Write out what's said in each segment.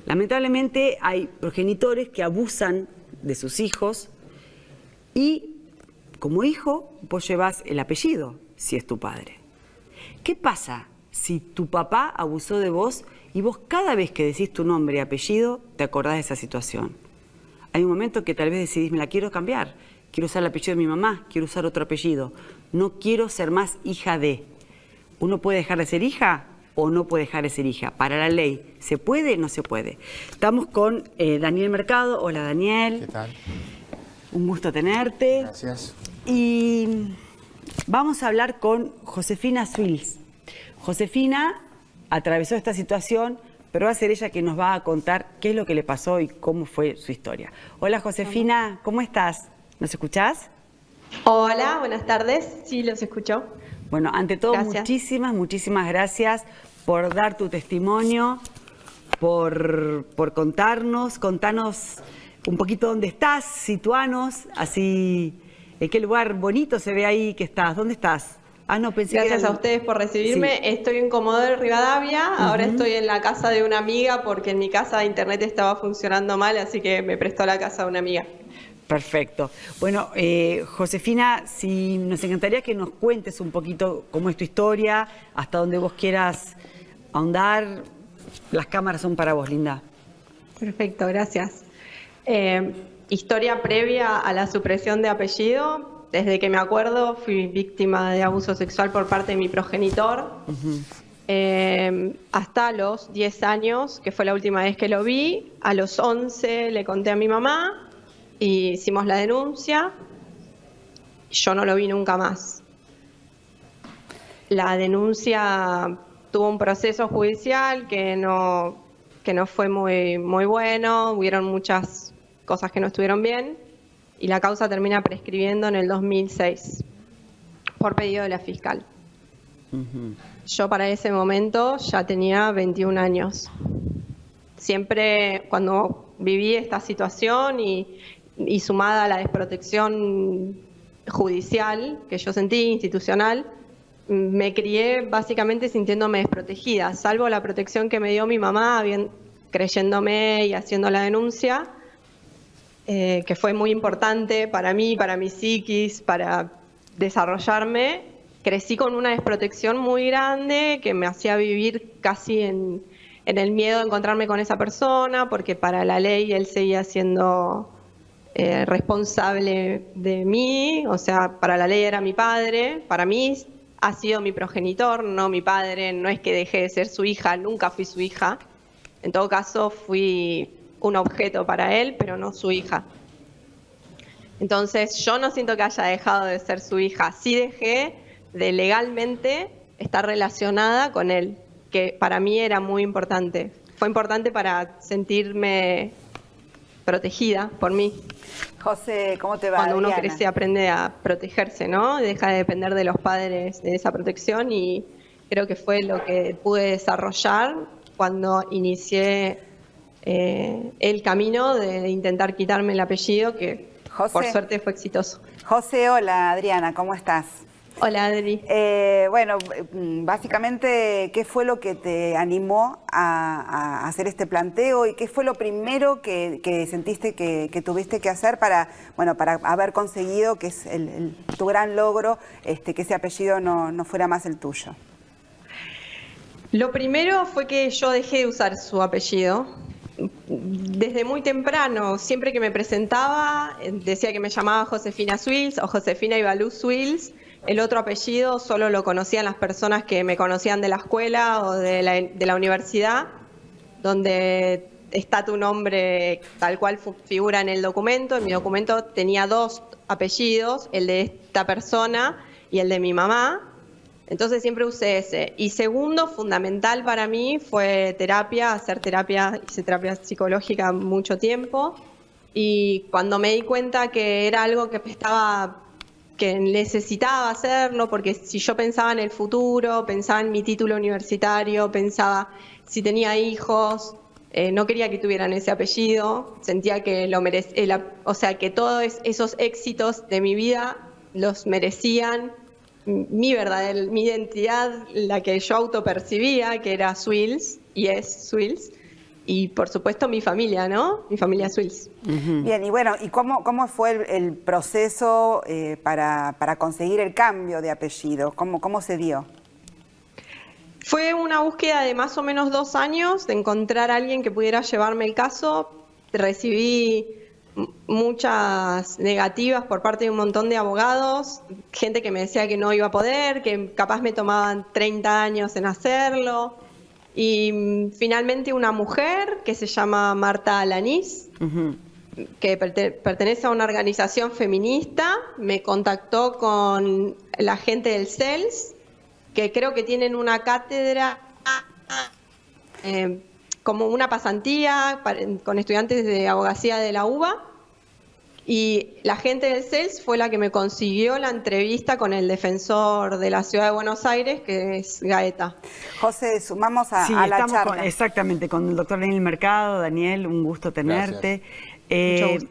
Lamentablemente hay progenitores que abusan de sus hijos y como hijo vos llevas el apellido si es tu padre. ¿Qué pasa si tu papá abusó de vos y vos cada vez que decís tu nombre y apellido te acordás de esa situación? Hay un momento que tal vez decidís, me la quiero cambiar, quiero usar el apellido de mi mamá, quiero usar otro apellido, no quiero ser más hija de. ¿Uno puede dejar de ser hija o no puede dejar de ser hija? Para la ley, ¿se puede o no se puede? Estamos con Daniel Mercado. Hola, Daniel. ¿Qué tal? Un gusto tenerte. Gracias. Y vamos a hablar con Josefina Swils. Josefina atravesó esta situación, pero va a ser ella que nos va a contar qué es lo que le pasó y cómo fue su historia. Hola, Josefina, ¿cómo estás? ¿Nos escuchás? Hola, buenas tardes. Sí, los escucho. Bueno, ante todo, Gracias. muchísimas gracias por dar tu testimonio, por contarnos un poquito dónde estás, situanos, así, en qué lugar bonito se ve ahí que estás. ¿Dónde estás? Ah, no, pensé Gracias que a ustedes por recibirme. Sí. Estoy en Comodoro Rivadavia. Ahora estoy en la casa de una amiga porque en mi casa internet estaba funcionando mal, así que me prestó la casa de una amiga. Perfecto. Bueno, Josefina, si nos encantaría que nos cuentes un poquito cómo es tu historia, hasta donde vos quieras ahondar. Las cámaras son para vos, linda. Perfecto, gracias. Historia previa a la supresión de apellido. Desde que me acuerdo fui víctima de abuso sexual por parte de mi progenitor. Hasta los 10 años, que fue la última vez que lo vi. A los 11 le conté a mi mamá y hicimos la denuncia. Yo no lo vi nunca más. La denuncia tuvo un proceso judicial que no fue muy bueno. Hubieron muchas cosas que no estuvieron bien y la causa termina prescribiendo en el 2006 por pedido de la fiscal. Yo para ese momento ya tenía 21 años. Siempre cuando viví esta situación y sumada a la desprotección judicial que yo sentí, institucional, me crié básicamente sintiéndome desprotegida, salvo la protección que me dio mi mamá creyéndome y haciendo la denuncia, que fue muy importante para mí, para mi psiquis, para desarrollarme. Crecí con una desprotección muy grande que me hacía vivir casi en el miedo de encontrarme con esa persona, porque para la ley él seguía siendo responsable de mí, o sea, para la ley era mi padre, para mí ha sido mi progenitor, no mi padre, no es que dejé de ser su hija, nunca fui su hija. En todo caso, fui un objeto para él, pero no su hija. Entonces, yo no siento que haya dejado de ser su hija. Sí dejé de legalmente estar relacionada con él, que para mí era muy importante. Fue importante para sentirme protegida por mí. José, ¿cómo te va? Cuando uno Adriana? crece aprende a protegerse, ¿no? Deja de depender de los padres de esa protección y creo que fue lo que pude desarrollar cuando inicié el camino de intentar quitarme el apellido, que José. por suerte fue exitoso. José, hola Adriana, ¿cómo estás? Hola Adri. Bueno, básicamente, ¿qué fue lo que te animó a hacer este planteo y qué fue lo primero que sentiste que tuviste que hacer para haber conseguido, que es tu gran logro, que ese apellido no fuera más el tuyo? Lo primero fue que yo dejé de usar su apellido. Desde muy temprano, siempre que me presentaba, decía que me llamaba Josefina Swils o Josefina Ibalú Swils. El otro apellido solo lo conocían las personas que me conocían de la escuela o de la universidad, donde está tu nombre tal cual figura en el documento. En mi documento tenía 2 apellidos, el de esta persona y el de mi mamá. Entonces siempre usé ese. Y segundo, fundamental para mí, fue terapia, hacer terapia, hice terapia psicológica mucho tiempo. Y cuando me di cuenta que era algo que necesitaba hacerlo, porque si yo pensaba en el futuro, pensaba en mi título universitario, pensaba si tenía hijos, no quería que tuvieran ese apellido, sentía que lo merecía, o sea, que todos esos éxitos de mi vida los merecían mi identidad, la que yo autopercibía, que era Swils, y es Swils. y por supuesto mi familia, ¿no? Mi familia Swills. Bien, y bueno, ¿y cómo fue el proceso para conseguir el cambio de apellido? ¿Cómo se dio? Fue una búsqueda de más o menos 2 años de encontrar a alguien que pudiera llevarme el caso. Recibí muchas negativas por parte de un montón de abogados, gente que me decía que no iba a poder, que capaz me tomaban 30 años en hacerlo. Y finalmente una mujer que se llama Marta Alanís, que pertenece a una organización feminista, me contactó con la gente del CELS, que creo que tienen una cátedra, como una pasantía con estudiantes de abogacía de la UBA, y la gente del CELS fue la que me consiguió la entrevista con el defensor de la Ciudad de Buenos Aires, que es Gaeta. José, sumamos a la charla. Exactamente, con el doctor Daniel Mercado. Daniel, un gusto tenerte. Mucho gusto.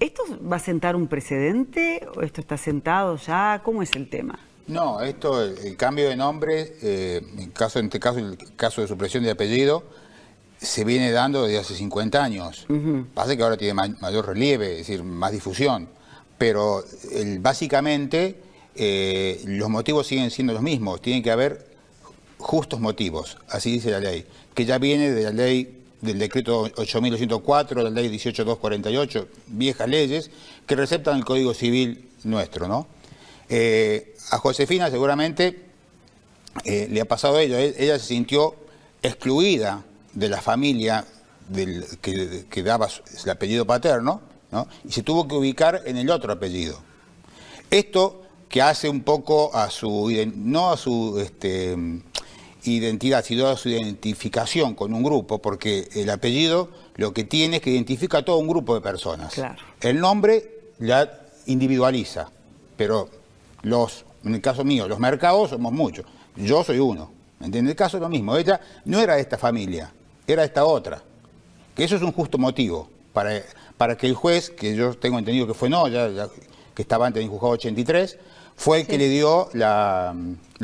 ¿Esto va a sentar un precedente o esto está sentado ya? ¿Cómo es el tema? No, el cambio de nombre, en el caso de supresión de apellido, se viene dando desde hace 50 años. Pasa que ahora tiene mayor relieve, es decir, más difusión. Pero básicamente los motivos siguen siendo los mismos. Tiene que haber justos motivos, así dice la ley, que ya viene de la ley del decreto 8.204, la ley 18.248, viejas leyes que receptan el Código Civil nuestro, ¿no? A Josefina seguramente le ha pasado ello. Ella se sintió excluida de la familia que daba el apellido paterno, ¿no? Y se tuvo que ubicar en el otro apellido. Esto que hace un poco no a su identidad, sino a su identificación con un grupo, porque el apellido lo que tiene es que identifica a todo un grupo de personas. Claro. El nombre ya individualiza, pero en el caso mío, los mercados somos muchos. Yo soy uno. En el caso es lo mismo. Ella no era de esta familia, era de esta otra. Que eso es un justo motivo para que el juez, que yo tengo entendido que fue que estaba antes en el juzgado 83, fue el que le dio la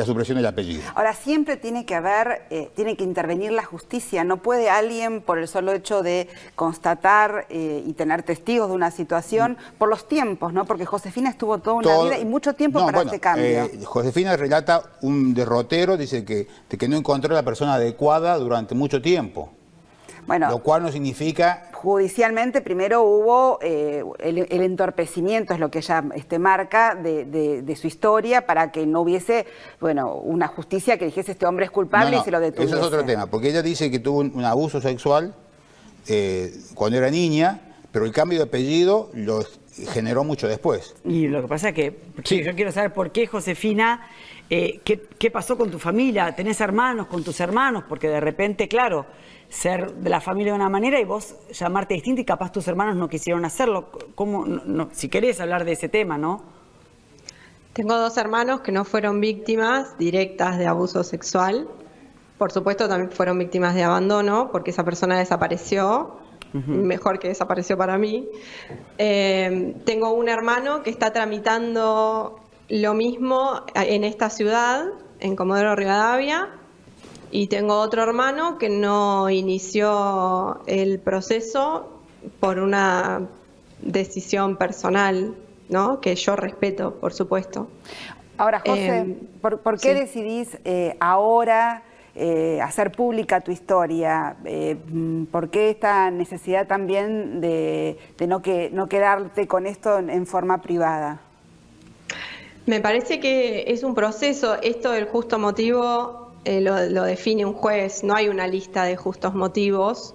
supresión del apellido. Ahora, siempre tiene que intervenir la justicia. No puede alguien, por el solo hecho de constatar y tener testigos de una situación, por los tiempos, ¿no? Porque Josefina estuvo toda una vida y mucho tiempo para este cambio. Josefina relata un derrotero, dice de que no encontró a la persona adecuada durante mucho tiempo. Bueno, lo cual no significa... Judicialmente primero hubo el entorpecimiento, es lo que ella marca, de su historia, para que no hubiese, una justicia que dijese este hombre es culpable y se lo detuviese. Eso es otro tema, porque ella dice que tuvo un abuso sexual cuando era niña, pero el cambio de apellido lo generó mucho después. Y lo que pasa es que yo quiero saber por qué, Josefina, ¿qué pasó con tu familia? ¿Tenés hermanos con tus hermanos? Porque de repente, claro, ser de la familia de una manera y vos llamarte distinta y capaz tus hermanos no quisieron hacerlo. ¿Cómo? No, si querés hablar de ese tema, ¿no? Tengo 2 hermanos que no fueron víctimas directas de abuso sexual. Por supuesto también fueron víctimas de abandono porque esa persona desapareció. Mejor que desapareció para mí. Tengo un hermano que está tramitando lo mismo en esta ciudad, en Comodoro Rivadavia, y tengo otro hermano que no inició el proceso por una decisión personal, ¿no? Que yo respeto, por supuesto. Ahora, José, ¿por qué decidís ahora hacer pública tu historia? ¿Por qué esta necesidad también de no quedarte con esto en forma privada? Me parece que es un proceso. Esto del justo motivo lo define un juez. No hay una lista de justos motivos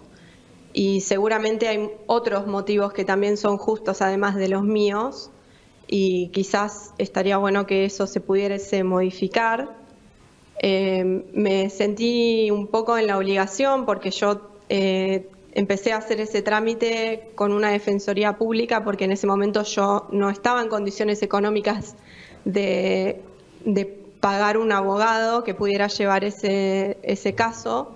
y seguramente hay otros motivos que también son justos además de los míos, y quizás estaría bueno que eso se pudiese modificar. Me sentí un poco en la obligación porque yo empecé a hacer ese trámite con una defensoría pública porque en ese momento yo no estaba en condiciones económicas de pagar un abogado que pudiera llevar ese caso,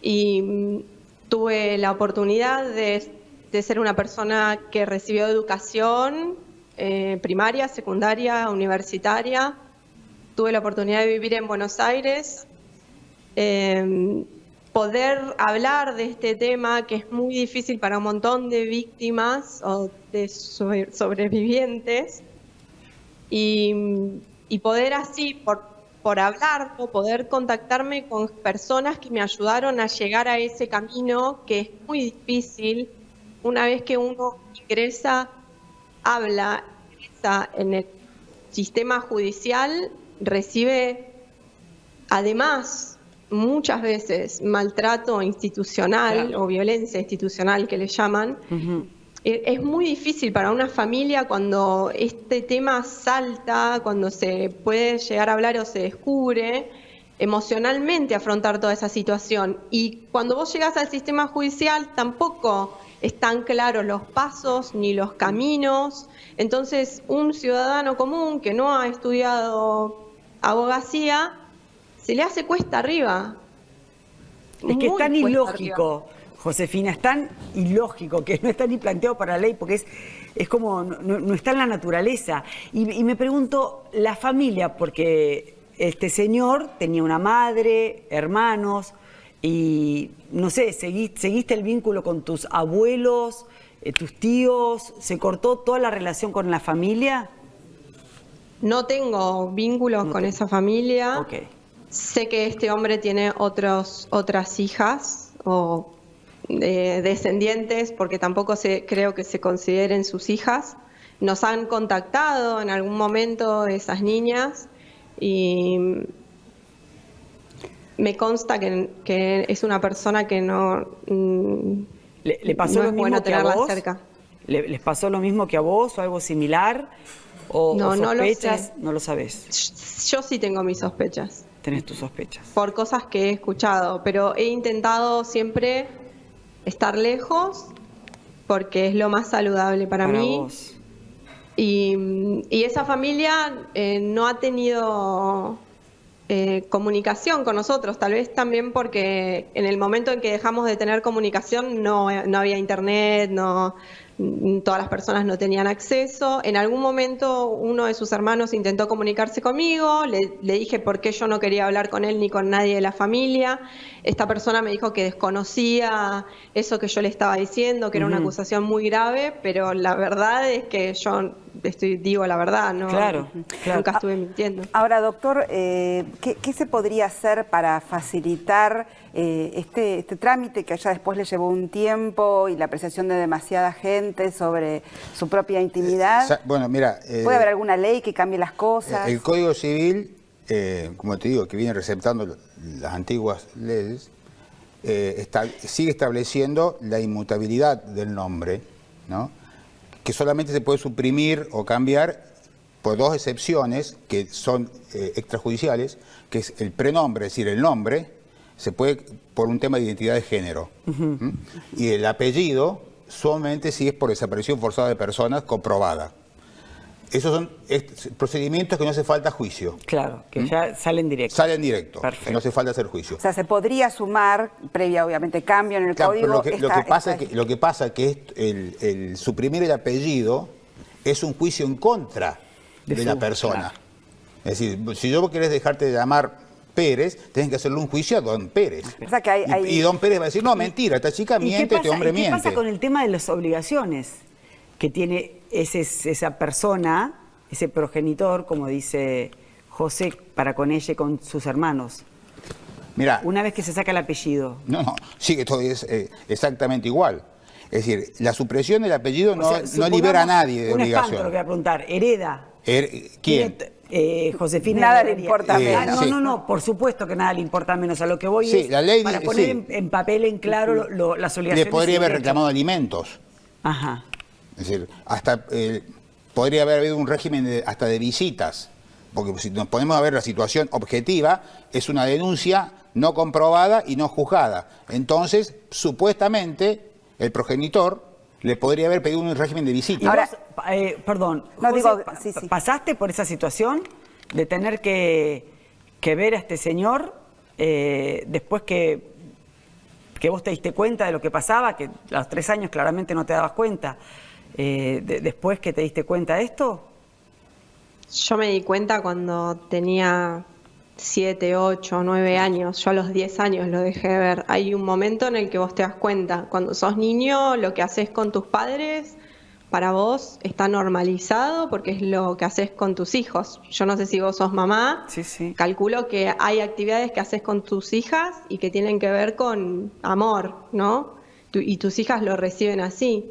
y tuve la oportunidad de ser una persona que recibió educación primaria, secundaria, universitaria. Tuve la oportunidad de vivir en Buenos Aires poder hablar de este tema que es muy difícil para un montón de víctimas o de sobrevivientes y poder así, por hablarlo, poder contactarme con personas que me ayudaron a llegar a ese camino que es muy difícil. Una vez que uno ingresa en el sistema judicial, recibe además muchas veces maltrato institucional, claro, o violencia institucional que le llaman. Es muy difícil para una familia cuando este tema salta, cuando se puede llegar a hablar o se descubre, emocionalmente afrontar toda esa situación. Y cuando vos llegás al sistema judicial tampoco están claros los pasos ni los caminos. Entonces, un ciudadano común que no ha estudiado abogacía, se le hace cuesta arriba. Es que es tan ilógico, Josefina, es tan ilógico que no está ni planteado para la ley, porque es como, no está en la naturaleza. Y me pregunto, la familia, porque este señor tenía una madre, hermanos, y no sé, ¿seguiste el vínculo con tus abuelos, tus tíos? ¿Se cortó toda la relación con la familia? No tengo vínculos con esa familia. Okay. Sé que este hombre tiene otras hijas o descendientes, porque tampoco creo que se consideren sus hijas. Nos han contactado en algún momento esas niñas y me consta que es una persona que no, ¿Le pasó no lo es mismo bueno que a tenerla vos? cerca. ¿Les pasó lo mismo que a vos o algo similar? ¿O No, no lo sospechas? sé. No lo sabés. Yo sí tengo mis sospechas. Tenés tus sospechas. Por cosas que he escuchado, pero he intentado siempre estar lejos porque es lo más saludable para mí. Vos. Y esa familia no ha tenido comunicación con nosotros, tal vez también porque en el momento en que dejamos de tener comunicación no había internet, todas las personas no tenían acceso. En algún momento uno de sus hermanos intentó comunicarse conmigo, le dije por qué yo no quería hablar con él ni con nadie de la familia. Esta persona me dijo que desconocía eso que yo le estaba diciendo, que era una acusación muy grave, pero la verdad es que yo digo la verdad, ¿no? Claro. Nunca estuve mintiendo. Ahora, doctor, ¿qué se podría hacer para facilitar este trámite que ya después le llevó un tiempo y la apreciación de demasiada gente sobre su propia intimidad? Bueno, mira... ¿Puede haber alguna ley que cambie las cosas? El Código Civil, como te digo, que viene receptando las antiguas leyes, sigue estableciendo la inmutabilidad del nombre, ¿no? Que solamente se puede suprimir o cambiar por dos excepciones que son extrajudiciales, que es el prenombre, es decir, el nombre, se puede por un tema de identidad de género. Y el apellido solamente si es por desaparición forzada de personas comprobada. Esos son procedimientos que no hace falta juicio. Claro, que ya salen directos. Salen directos, Perfecto. no hace falta hacer juicio. O sea, se podría sumar, previa obviamente cambio en el Claro, código. pero lo que pasa es que el suprimir el apellido es un juicio en contra de la persona. Claro. Es decir, si yo querés dejarte de llamar Pérez, tenés que hacerle un juicio a don Pérez. O sea, que Y don Pérez va a decir, no, mentira, esta chica miente, este hombre miente. ¿Qué pasa con el tema de las obligaciones que tiene esa persona, ese progenitor, como dice José, para con ella y con sus hermanos? Mirá, Una vez que se saca el apellido. No, sigue todo exactamente igual. Es decir, la supresión del apellido no libera a nadie de un espanto, obligación. lo voy a preguntar. ¿Hereda? ¿Quién? Josefina. Nada le heredaría. importa menos. Sí. No, por supuesto que nada le importa menos. A lo que voy Sí, es la ley para dice- poner sí. en papel, en claro, las obligaciones. Le podría y haber derechos. reclamado alimentos. Ajá. Es decir, hasta podría haber habido un régimen hasta de visitas. Porque si nos ponemos a ver la situación objetiva, es una denuncia no comprobada y no juzgada. Entonces, supuestamente, el progenitor le podría haber pedido un régimen de Y visita. Ahora- vos, perdón, No, José, digo, sí. ¿pasaste por esa situación de tener que ver a este señor después que vos te diste cuenta de lo que pasaba, que a los 3 años claramente no te dabas cuenta, después que te diste cuenta de esto? Yo me di cuenta cuando tenía 7, 8, 9 años. Yo a los 10 años lo dejé de ver. Hay un momento en el que vos te das cuenta. Cuando sos niño, lo que haces con tus padres, para vos está normalizado porque es lo que haces con tus hijos. Yo no sé si vos sos mamá. Sí, sí. Calculo que hay actividades que haces con tus hijas y que tienen que ver con amor, ¿no? Y tus hijas lo reciben así.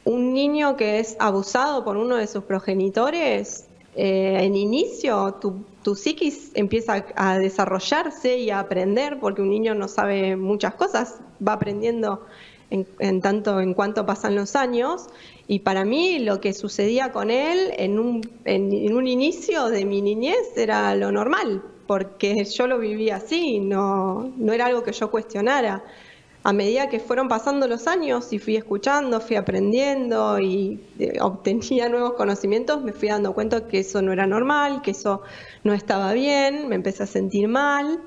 Un niño que es abusado por uno de sus progenitores, en inicio tu psiquis empieza a desarrollarse y a aprender, porque un niño no sabe muchas cosas, va aprendiendo en tanto en cuanto pasan los años. Y para mí lo que sucedía con él en un inicio de mi niñez era lo normal, porque yo lo vivía así, no era algo que yo cuestionara. A medida que fueron pasando los años y fui escuchando, fui aprendiendo y obtenía nuevos conocimientos, me fui dando cuenta que eso no era normal, que eso no estaba bien, me empecé a sentir mal,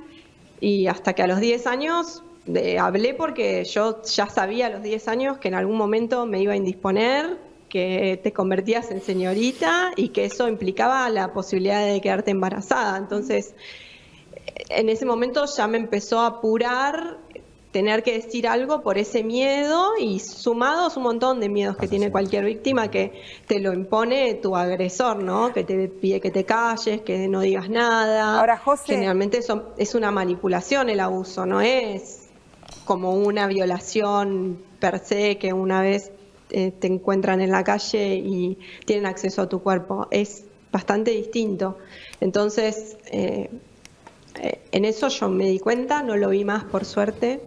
y hasta que a los 10 años hablé, porque yo ya sabía a los 10 años que en algún momento me iba a indisponer, que te convertías en señorita y que eso implicaba la posibilidad de quedarte embarazada. Entonces, en ese momento ya me empezó a apurar tener que decir algo por ese miedo, y sumados un montón de miedos que tiene cualquier víctima, que te lo impone tu agresor, ¿no? Que te pide que te calles, que no digas nada. Ahora, José, generalmente eso es una manipulación, el abuso, no es como una violación per se, que una vez te encuentran en la calle y tienen acceso a tu cuerpo. Es bastante distinto. Entonces, en eso yo me di cuenta, no lo vi más, por suerte.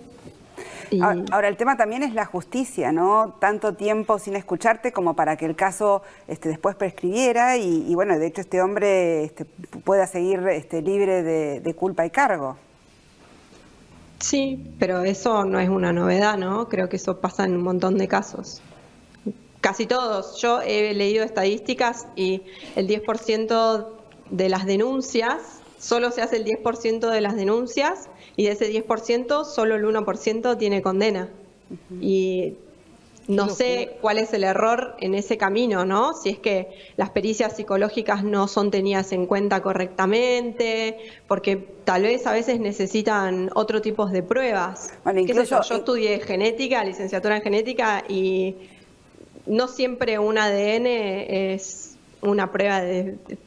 Ahora, el tema también es la justicia, ¿no? Tanto tiempo sin escucharte como para que el caso después prescribiera y bueno, de hecho este hombre pueda seguir libre de culpa y cargo. Sí, pero eso no es una novedad, ¿no? Creo que eso pasa en un montón de casos. Casi todos. Yo he leído estadísticas y el 10% de las denuncias, solo se hace el 10% de las denuncias, y de ese 10% solo el 1% tiene condena. Y no sé cuál es el error en ese camino, ¿no? Si es que las pericias psicológicas no son tenidas en cuenta correctamente, porque tal vez a veces necesitan otro tipo de pruebas. Bueno, incluso, yo estudié genética, licenciatura en genética, y no siempre un ADN es una prueba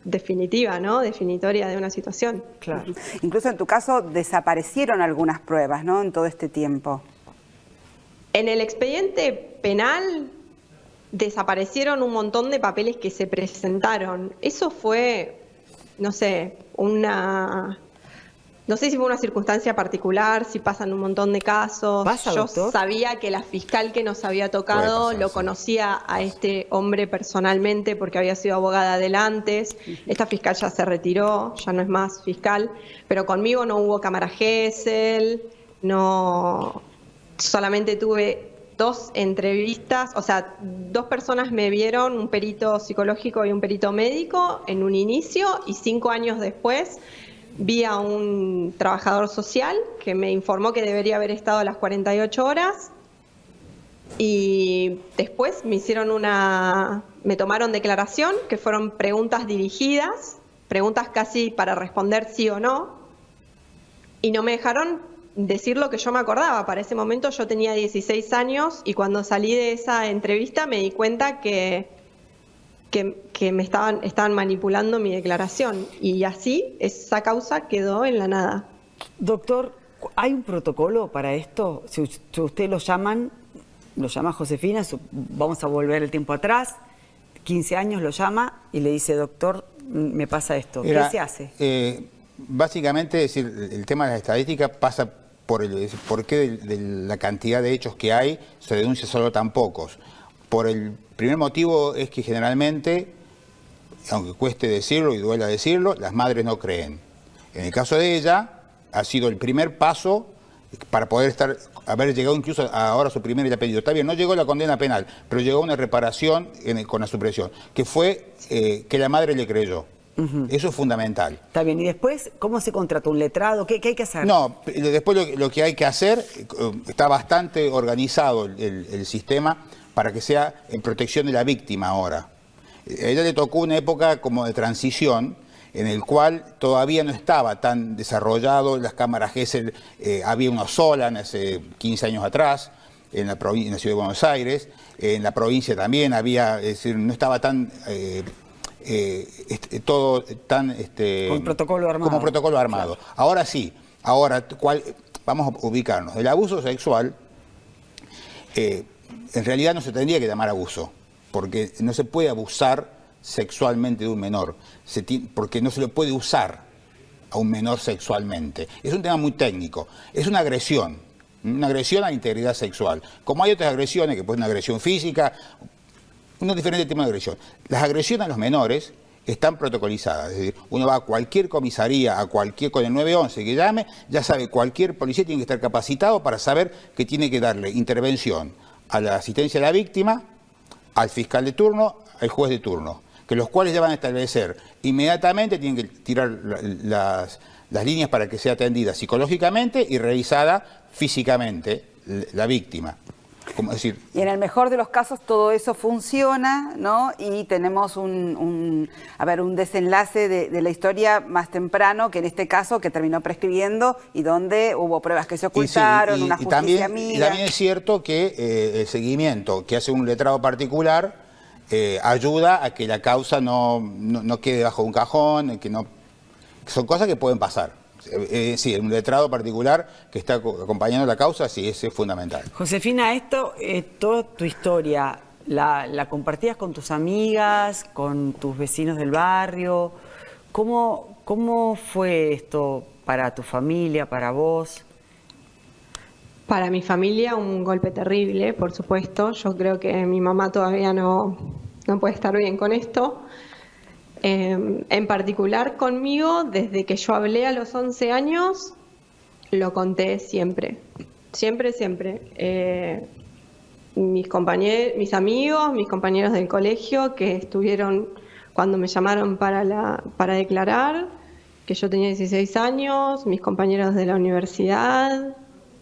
definitiva, ¿no? Definitoria de una situación. Claro. Incluso en tu caso desaparecieron algunas pruebas, ¿no? En todo este tiempo. En el expediente penal desaparecieron un montón de papeles que se presentaron. Eso fue, no sé, no sé si fue una circunstancia particular, si pasan un montón de casos. Yo doctor? sabía que la fiscal que nos había tocado lo conocía a este hombre personalmente, porque había sido abogada de él antes. Esta fiscal ya se retiró, ya no es más fiscal, pero conmigo no hubo cámara Gesell, no, solamente tuve 2 entrevistas, o sea, 2 personas me vieron, un perito psicológico y un perito médico en un inicio, y 5 años después vi a un trabajador social que me informó que debería haber estado a las 48 horas, y después me tomaron declaración, que fueron preguntas dirigidas, preguntas casi para responder sí o no, y no me dejaron decir lo que yo me acordaba. Para ese momento yo tenía 16 años, y cuando salí de esa entrevista me di cuenta que me estaban manipulando mi declaración, y así esa causa quedó en la nada. Doctor, ¿hay un protocolo para esto? Si usted lo llama Josefina, vamos a volver el tiempo atrás, 15 años lo llama y le dice, doctor, me pasa esto. ¿Qué se hace? Básicamente, es decir, el tema de las estadísticas pasa por qué de la cantidad de hechos que hay se denuncia solo tan pocos. Por el primer motivo es que generalmente, aunque cueste decirlo y duela decirlo, las madres no creen. En el caso de ella, ha sido el primer paso para poder haber llegado incluso ahora a su primer apellido. Está bien, no llegó la condena penal, pero llegó una reparación con la supresión, que fue que la madre le creyó. Eso es fundamental. Está bien, y después, ¿cómo se contrata un letrado? ¿Qué hay que hacer? No, después lo que hay que hacer, está bastante organizado el sistema para que sea en protección de la víctima ahora. A ella le tocó una época como de transición, en el cual todavía no estaba tan desarrollado, las cámaras Gesell, había una sola hace 15 años atrás, en la ciudad de Buenos Aires, en la provincia también había, es decir, no estaba tan... todo tan... Con protocolo armado. Como protocolo armado. Claro. Ahora sí, vamos a ubicarnos. El abuso sexual, en realidad no se tendría que llamar abuso, porque no se puede abusar sexualmente de un menor, porque no se le puede usar a un menor sexualmente. Es un tema muy técnico, es una agresión a la integridad sexual. Como hay otras agresiones, que pueden ser una agresión física, unos diferentes tipos de agresión. Las agresiones a los menores están protocolizadas, es decir, uno va a cualquier comisaría, con el 911 que llame, ya sabe, cualquier policía tiene que estar capacitado para saber que tiene que darle intervención a la asistencia de la víctima, al fiscal de turno, al juez de turno, que los cuales ya van a establecer inmediatamente, tienen que tirar las líneas para que sea atendida psicológicamente y revisada físicamente la víctima. Como decir, y en el mejor de los casos todo eso funciona, ¿no? Y tenemos un desenlace de la historia más temprano, que en este caso que terminó prescribiendo y donde hubo pruebas que se ocultaron, una justicia amiga. Y también es cierto que el seguimiento que hace un letrado particular ayuda a que la causa no quede bajo un cajón, son cosas que pueden pasar. Sí, un letrado particular que está acompañando la causa, sí, ese es fundamental. Josefina, toda tu historia, ¿la compartías con tus amigas, con tus vecinos del barrio? ¿Cómo fue esto para tu familia, para vos? Para mi familia un golpe terrible, por supuesto. Yo creo que mi mamá todavía no puede estar bien con esto. En particular conmigo, desde que yo hablé a los 11 años, lo conté siempre, siempre. Mis amigos, mis compañeros del colegio que estuvieron cuando me llamaron para declarar, que yo tenía 16 años, mis compañeros de la universidad,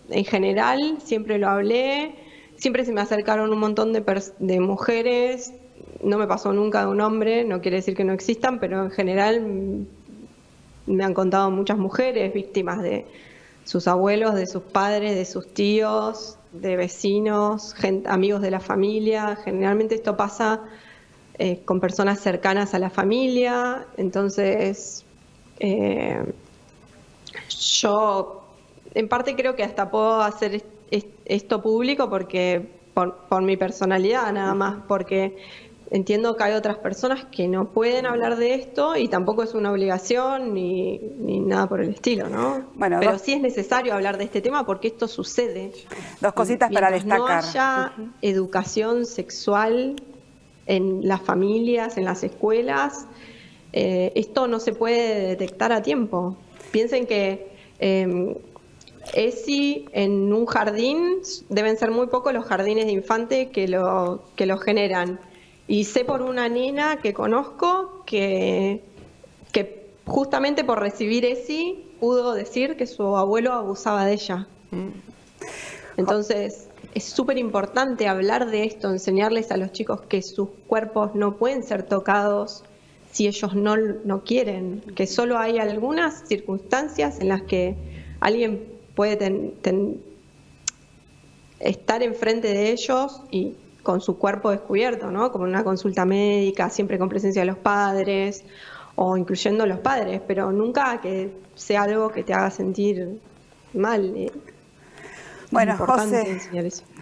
en general, siempre lo hablé, siempre se me acercaron un montón de mujeres. No me pasó nunca de un hombre, no quiere decir que no existan, pero en general me han contado muchas mujeres víctimas de sus abuelos, de sus padres, de sus tíos, de vecinos, amigos de la familia. Generalmente esto pasa con personas cercanas a la familia. Entonces, yo en parte creo que hasta puedo hacer esto público porque por mi personalidad nada más, porque entiendo que hay otras personas que no pueden hablar de esto y tampoco es una obligación ni nada por el estilo, ¿no? Bueno, pero sí es necesario hablar de este tema porque esto sucede. Dos cositas para destacar. No haya educación sexual en las familias, en las escuelas, esto no se puede detectar a tiempo. Piensen que ESI en un jardín deben ser muy pocos los jardines de infante que lo generan. Y sé por una nena que conozco que justamente por recibir ESI pudo decir que su abuelo abusaba de ella. Entonces es súper importante hablar de esto, enseñarles a los chicos que sus cuerpos no pueden ser tocados si ellos no quieren, que solo hay algunas circunstancias en las que alguien puede estar enfrente de ellos y con su cuerpo descubierto, ¿no? Como una consulta médica, siempre con presencia de los padres o incluyendo a los padres, pero nunca que sea algo que te haga sentir mal. Bueno,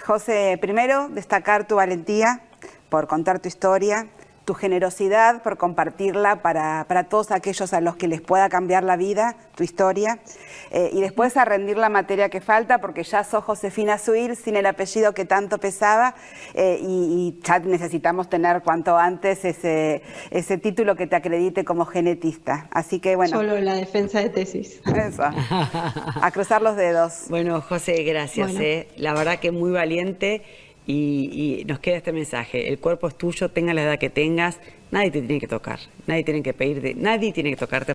José, primero destacar tu valentía por contar tu historia, tu generosidad por compartirla para todos aquellos a los que les pueda cambiar la vida, tu historia, y después a rendir la materia que falta, porque ya sos Josefina Zuil, sin el apellido que tanto pesaba, y ya necesitamos tener cuanto antes ese título que te acredite como genetista. Así que bueno. Solo la defensa de tesis. Eso. A cruzar los dedos. Bueno, José, gracias. Bueno. La verdad que muy valiente. Y nos queda este mensaje: el cuerpo es tuyo, tenga la edad que tengas, nadie te tiene que tocar, nadie tiene que pedirte, nadie tiene que tocarte.